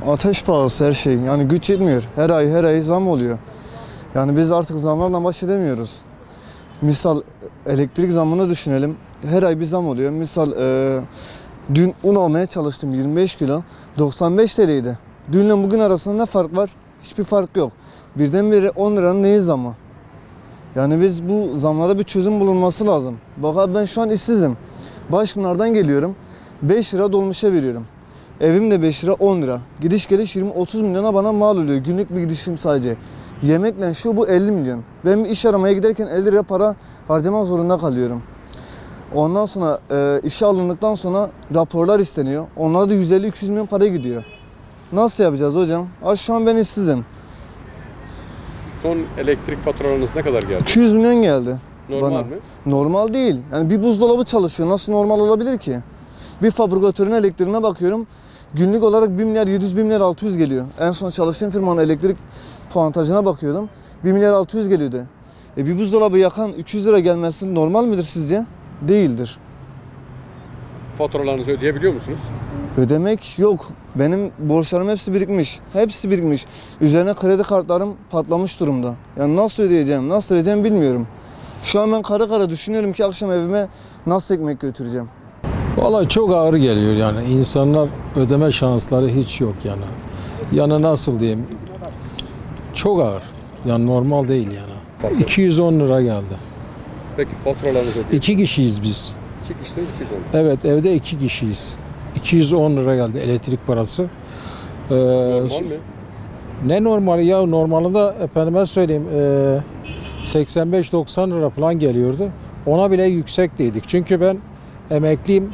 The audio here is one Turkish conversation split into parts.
Ateş pahası her şey. Yani güç yetmiyor. Her ay zam oluyor. Yani biz artık zamlarla baş edemiyoruz. Misal elektrik zammını düşünelim. Her ay bir zam oluyor. Misal dün un almaya çalıştım 25 kilo. 95 TL'ydi. Dünle bugün arasında ne fark var? Hiçbir fark yok. Birdenbire 10 liranın neyi zamı? Yani biz bu zamlara bir çözüm bulunması lazım. Bak abi ben şu an işsizim. Başpınar'dan geliyorum. 5 lira dolmuşa veriyorum. Evim de 5 lira 10 lira. Gidiş geliş 20-30 milyona bana mal oluyor. Günlük bir gidişim sadece. Yemekle şu bu 50 milyon. Ben bir iş aramaya giderken 50 lira para harcamak zorunda kalıyorum. Ondan sonra işe alındıktan sonra raporlar isteniyor. Onlara da 150-200 milyon para gidiyor. Nasıl yapacağız hocam? Şu an ben işsizim. Son elektrik faturalarınız ne kadar geldi? 200 milyon geldi. Normal bana. mi? Normal değil. Yani bir buzdolabı çalışıyor. Nasıl normal olabilir ki? Bir fabrikatörün elektriğine bakıyorum. Günlük olarak 1 milyar 700, 1 milyar 600 geliyor. En son çalıştığım firmanın elektrik puantajına bakıyordum. 1 milyar 600 geliyordu. Bir buzdolabı yakan 200 lira gelmesi normal midir sizce? Değildir. Faturalarınızı ödeyebiliyor musunuz? Ödemek yok. Benim borçlarım hepsi birikmiş. Hepsi birikmiş. Üzerine kredi kartlarım patlamış durumda. Yani nasıl ödeyeceğim, nasıl ödeyeceğim bilmiyorum. Şu an ben kara kara düşünüyorum ki akşam evime nasıl ekmek götüreceğim. Vallahi çok ağır geliyor yani. İnsanlar ödeme şansları hiç yok yani. Yani nasıl diyeyim? Çok ağır. Yani normal değil yani. 210 lira geldi. Peki faturalarınızı ödeyebiliyor 2 kişiyiz biz. musunuz? İşte 210. Evet, evde 2 kişiyiz. 210 lira geldi elektrik parası. Normal mi? Ne normali ya, normalinde efendime söyleyeyim 85-90 lira falan geliyordu. Ona bile yüksekteydik. Çünkü ben emekliyim,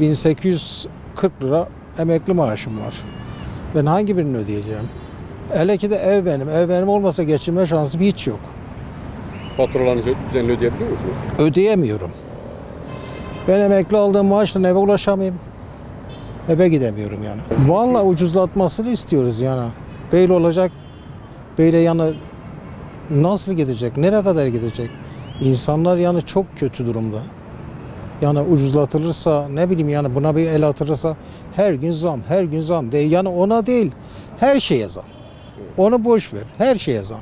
1840 lira emekli maaşım var. Ben hangi birini ödeyeceğim? Hele ki de ev benim. Ev benim olmasa geçinme şansım hiç yok. Faturalarınızı düzenli ödeyebiliyor musunuz? Ödeyemiyorum. Ben emekli aldığım maaşla eve ulaşamayayım. Eve gidemiyorum yani. Vallahi ucuzlatmasını istiyoruz yani. Böyle olacak. Böyle yani nasıl gidecek? Nereye kadar gidecek? İnsanlar yani çok kötü durumda. Yani ucuzlatılırsa ne bileyim yani buna bir el atılırsa her gün zam, her gün zam. Yani ona değil, her şeye zam. Onu boş ver, her şeye zam.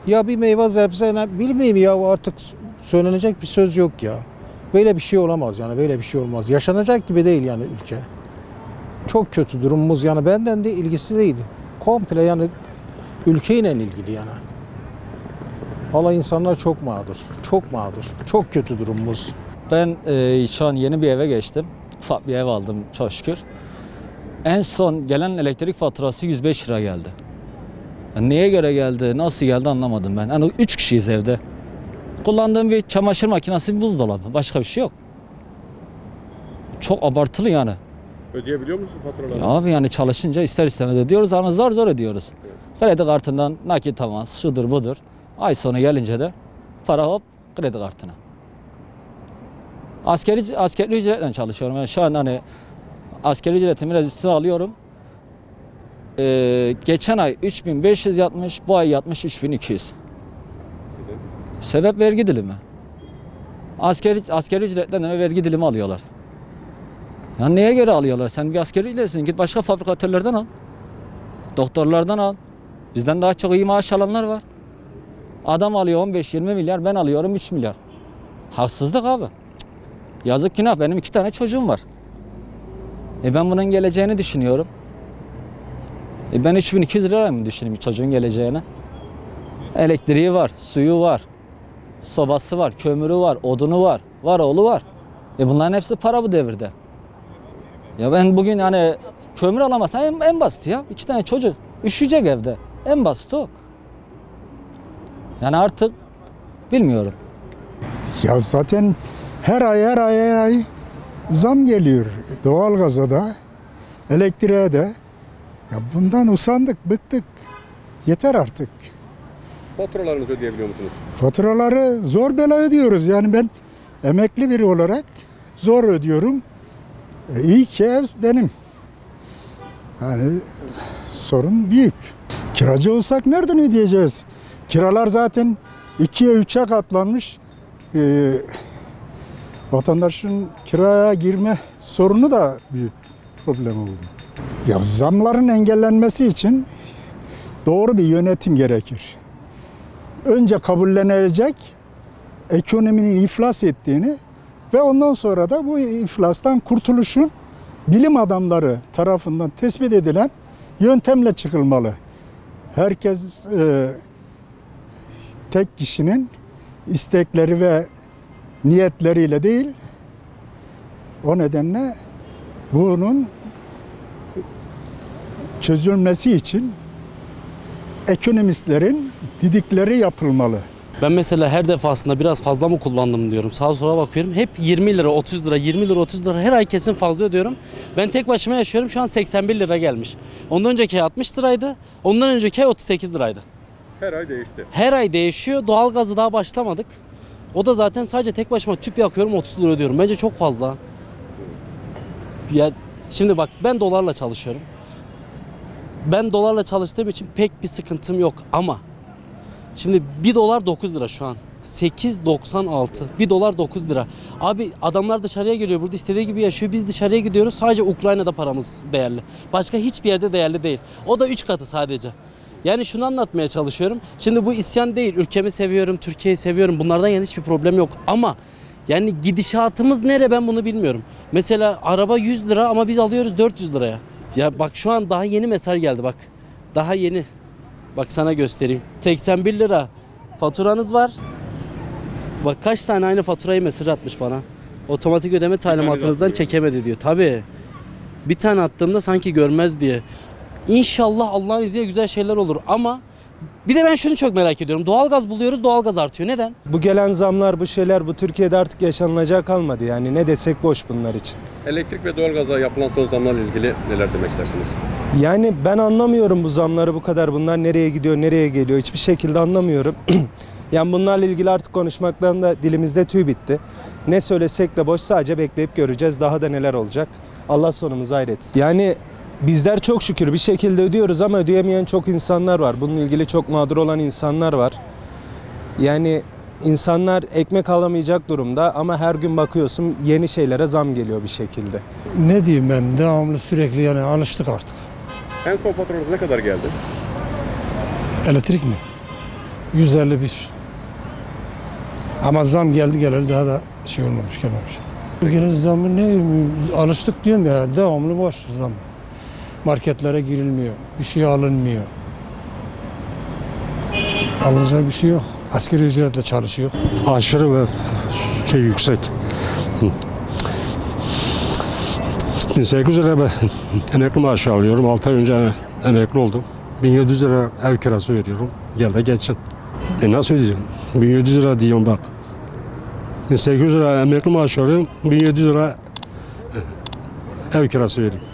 Ya bir meyve sebze bilmeyeyim ya, artık söylenecek bir söz yok ya. Böyle bir şey olamaz yani, böyle bir şey olmaz. Yaşanacak gibi değil yani ülke. Çok kötü durumumuz yani, benden de ilgisi değil. Komple yani ülkeyle ilgili yani. Valla insanlar çok mağdur, çok mağdur. Çok kötü durumumuz. Ben şu an yeni bir eve geçtim. Ufak bir ev aldım çok şükür. En son gelen elektrik faturası 105 lira geldi. Yani neye göre geldi, nasıl geldi anlamadım ben. Yani 3 kişiyiz evde. Kullandığım bir çamaşır makinesi, bir buzdolabı. Başka bir şey yok. Çok abartılı yani. Ödeyebiliyor musunuz faturaları? Ya abi yani çalışınca ister istemez ödüyoruz ama zor zor ödüyoruz. Kredi kartından nakit avans, şudur budur. Ay sonu gelince de para hop kredi kartına. Askerli ücretle çalışıyorum. Yani şu an hani askerli ücretimi biraz üstüne alıyorum. Geçen ay 3500 yatmış, bu ay yatmış 3200. Sebep vergi dilimi. Askerli ücretten vergi dilimi alıyorlar. Yani neye göre alıyorlar? Sen bir askeri ücretsin, git başka fabrikatörlerden al. Doktorlardan al. Bizden daha çok iyi maaş alanlar var. Adam alıyor 15-20 milyar, ben alıyorum 3 milyar. Haksızlık abi. Yazık günah, benim 2 tane çocuğum var. Ben bunun geleceğini düşünüyorum. Ben 3200 lira mı düşüneyim çocuğun geleceğini? Elektriği var, suyu var, sobası var, kömürü var, odunu var, var oğlu var. Bunların hepsi para bu devirde. Ya ben bugün hani kömür alamazsam en basit ya. 2 tane çocuk üşüyecek evde. En basit o. Yani artık bilmiyorum. Ya zaten her ay zam geliyor. Doğalgaza da, elektriğe de. Ya bundan usandık, bıktık. Yeter artık. Faturalarınızı ödeyebiliyor musunuz? Faturaları zor bela ödüyoruz. Yani ben emekli biri olarak zor ödüyorum. İyi ki ev benim. Yani sorun büyük. Kiracı olsak nereden ödeyeceğiz? Kiralar zaten 2'ye 3'e katlanmış. Vatandaşın kiraya girme sorunu da büyük problem oldu. Ya zamların engellenmesi için doğru bir yönetim gerekir. Önce kabullenilecek ekonominin iflas ettiğini ve ondan sonra da bu iflastan kurtuluşun bilim adamları tarafından tespit edilen yöntemle çıkılmalı. Herkes tek kişinin istekleri ve niyetleriyle değil. O nedenle bunun çözülmesi için ekonomistlerin didikleri yapılmalı. Ben mesela her defasında biraz fazla mı kullandım diyorum. Sağa sola bakıyorum. Hep 20 lira, 30 lira, 20 lira, 30 lira her ay kesin fazla ödüyorum. Ben tek başıma yaşıyorum. Şu an 81 lira gelmiş. Ondan önceki ay 60 liraydı. Ondan önceki ay 38 liraydı. Her ay değişti. Her ay değişiyor. Doğalgazı daha başlamadık. O da zaten sadece tek başıma tüp yakıyorum 30 lira ödüyorum. Bence çok fazla. Ya şimdi bak ben dolarla çalışıyorum. Ben dolarla çalıştığım için pek bir sıkıntım yok ama şimdi 1 dolar 9 lira şu an. 8.96. 1 dolar 9 lira. Abi adamlar dışarıya geliyor. Burada istediği gibi yaşıyor. Biz dışarıya gidiyoruz. Sadece Ukrayna'da paramız değerli. Başka hiçbir yerde değerli değil. O da 3 katı sadece. Yani şunu anlatmaya çalışıyorum. Şimdi bu isyan değil. Ülkemi seviyorum, Türkiye'yi seviyorum. Bunlardan yani hiçbir problem yok. Ama yani gidişatımız nere ben bunu bilmiyorum. Mesela araba 100 lira ama biz alıyoruz 400 liraya. Ya bak şu an daha yeni mesaj geldi bak. Daha yeni. Bak sana göstereyim. 81 lira faturanız var. Bak kaç tane aynı faturayı mesaj atmış bana. Otomatik ödeme talimatınızdan çekemedi diyor. Tabii. Bir tane attığımda sanki görmez diye. İnşallah Allah'ın izniyle güzel şeyler olur ama bir de ben şunu çok merak ediyorum. Doğalgaz buluyoruz, doğalgaz artıyor. Neden? Bu gelen zamlar, bu şeyler bu Türkiye'de artık yaşanılacağı kalmadı yani. Ne desek boş bunlar için. Elektrik ve doğalgaza yapılan son zamlarla ilgili neler demek istersiniz? Yani ben anlamıyorum bu zamları bu kadar. Bunlar nereye gidiyor, nereye geliyor hiçbir şekilde anlamıyorum. Yani bunlarla ilgili artık konuşmaktan da dilimizde tüy bitti. Ne söylesek de boş, sadece bekleyip göreceğiz. Daha da neler olacak. Allah sonumuzu hayretsin. Yani bizler çok şükür bir şekilde ödüyoruz ama ödeyemeyen çok insanlar var. Bununla ilgili çok mağdur olan insanlar var. Yani insanlar ekmek alamayacak durumda ama her gün bakıyorsun yeni şeylere zam geliyor bir şekilde. Ne diyeyim ben, devamlı sürekli yani alıştık artık. En son faturanız ne kadar geldi? Elektrik mi? 151. Ama zam geldi geleli daha da şey olmamış, gelmemiş. Gelen zamı ne, alıştık diyorum ya, devamlı var zam. Marketlere girilmiyor, bir şey alınmıyor. Alınacak bir şey yok. Asgari ücretle çalışıyor. Aşırı ve yüksek. 1800 lira ben emekli maaşı alıyorum. 6 ay önce emekli oldum. 1700 lira ev kirası veriyorum. Gel de geçin. Nasıl ödeyeceğim? 1700 lira diyorum bak. 1800 lira emekli maaşı alıyorum. 1700 lira ev kirası veriyorum.